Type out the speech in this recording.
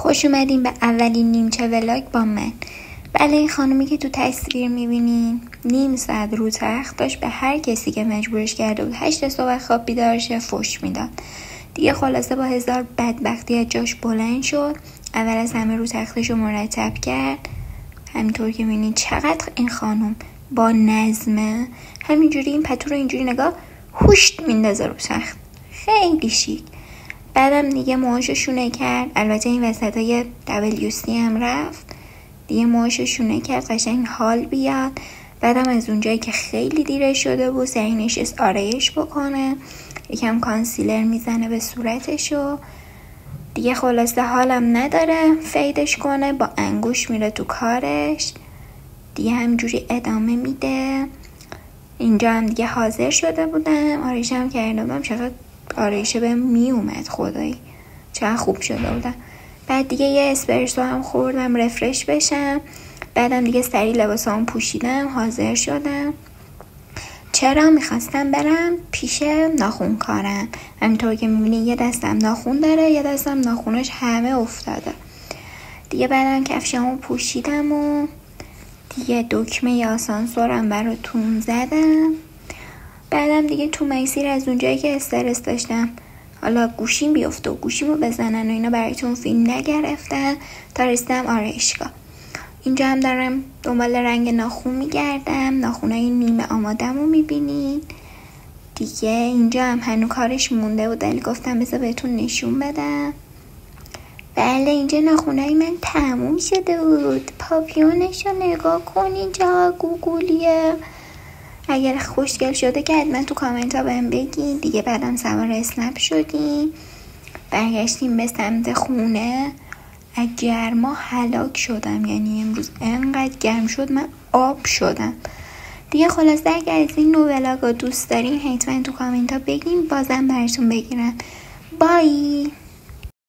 خوش اومدین به اولین نیمچه ولاگ با من. بله، این خانومی که تو تصویر میبینین نیم ساعت رو تخت داشت به هر کسی که مجبورش کرده بود 8 صبح خواب بیدار شه فحش میداد. دیگه خلاصه با هزار بدبختی از جاش بلند شد. اول از همه رو تختشو مرتب کرد. همینطور که میبینین چقدر این خانوم با نظمه، همینجوری این پتو رو اینجوری نگاه هوشت میندازه رو تخت، خیلی شیک. بعدم دیگه موهاشو شونه کرد، البته این وسط های WC هم رفت، دیگه موهاشو شونه کرد قشنگ حال بیاد. بعدم از اونجایی که خیلی دیره شده بود سری نشست آرایش بکنه، یکم کانسیلر میزنه به صورتشو. دیگه خلاصه حالم نداره فیدش کنه، با انگوش میره تو کارش، دیگه همجوری ادامه میده. اینجا هم دیگه حاضر شده بودم، آرایش هم کرده بودم. چقدر آرایشه بهم میومد خدایی، چقدر خوب شده بودم. بعد دیگه یه اسپرسو هم خوردم رفرش بشم. بعدم دیگه سری لباسامو پوشیدم، حاضر شدم. چرا میخواستم برم پیش ناخونکارم. همینطور که میبینی یه دستم ناخون داره، یه دستم ناخونش همه افتاده. دیگه بعدم کفشامو پوشیدم و دیگه دکمه آسانسورم براتون زدم. بعدم دیگه تو مسیر از اونجایی که استرس داشتم حالا گوشیم بیفته و گوشیمو بزنن و اینا براتون فیلم نگرفتم تا رسیدم آرایشگاه. اینجا هم دارم دنبال رنگ ناخون میگردم، ناخونای نیمه آماده‌مو میبینین دیگه. اینجا هم هنو کارش مونده بود ولی گفتم بذار بهتون نشون بدم. بله، اینجا ناخونای من تموم شده بود. پاپیونش رو نگاه کنین چقدر گوگولیه. اگر خوشگل شده که حتما تو کامنت ها بهم بگین. دیگه بعدم سوار اسنپ شدیم، برگشتیم به سمت خونه. از گرما هلاک شدم، یعنی امروز انقدر گرم شد من آب شدم دیگه. خلاصه اگر از این نوع ولاگا دوست دارین حتما تو کامنت ها بگین، بازم براتون بگیرم. بای.